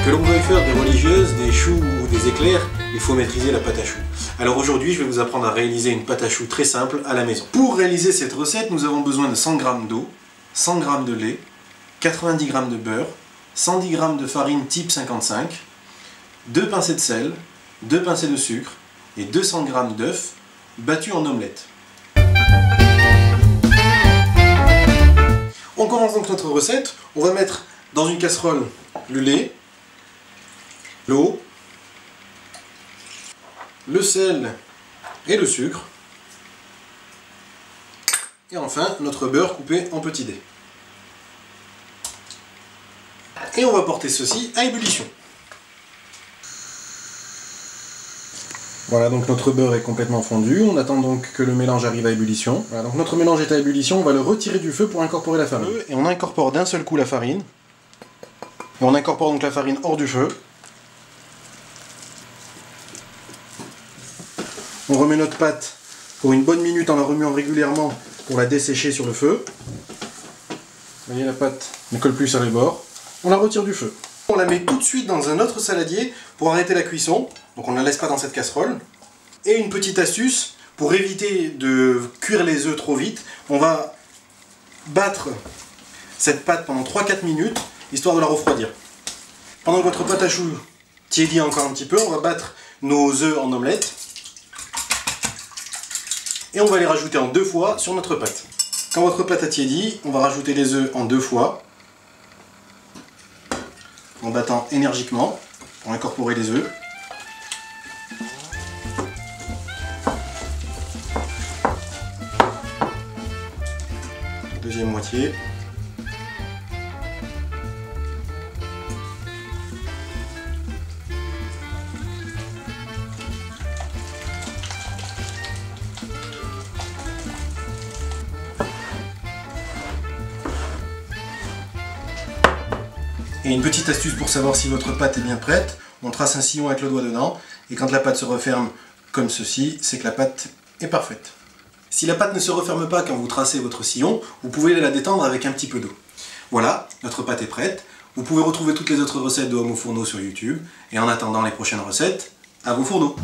Que l'on veuille faire des religieuses, des choux ou des éclairs, il faut maîtriser la pâte à choux. Alors aujourd'hui, je vais vous apprendre à réaliser une pâte à choux très simple à la maison. Pour réaliser cette recette, nous avons besoin de 100 g d'eau, 100 g de lait, 90 g de beurre, 110 g de farine type 55, 2 pincées de sel, 2 pincées de sucre et 200 g d'œufs battus en omelette. On commence donc notre recette. On va mettre dans une casserole le lait, l'eau, le sel et le sucre, et enfin notre beurre coupé en petits dés. Et on va porter ceci à ébullition. Voilà, donc notre beurre est complètement fondu, on attend donc que le mélange arrive à ébullition. Voilà, donc notre mélange est à ébullition, on va le retirer du feu pour incorporer la farine. Et on incorpore d'un seul coup la farine. Et on incorpore donc la farine hors du feu. On remet notre pâte pour une bonne minute en la remuant régulièrement pour la dessécher sur le feu. Vous voyez, la pâte ne colle plus sur les bords. On la retire du feu. On la met tout de suite dans un autre saladier pour arrêter la cuisson. Donc on ne la laisse pas dans cette casserole. Et une petite astuce, pour éviter de cuire les œufs trop vite, on va battre cette pâte pendant 3-4 minutes, histoire de la refroidir. Pendant que votre pâte à choux tiédit encore un petit peu, on va battre nos œufs en omelette. Et on va les rajouter en 2 fois sur notre pâte. Quand votre pâte a tiédi, on va rajouter les œufs en 2 fois, en battant énergiquement pour incorporer les œufs. Deuxième moitié. Et une petite astuce pour savoir si votre pâte est bien prête, on trace un sillon avec le doigt dedans, et quand la pâte se referme comme ceci, c'est que la pâte est parfaite. Si la pâte ne se referme pas quand vous tracez votre sillon, vous pouvez la détendre avec un petit peu d'eau. Voilà, notre pâte est prête. Vous pouvez retrouver toutes les autres recettes de Homme au Fourneau sur YouTube, et en attendant les prochaines recettes, à vos fourneaux!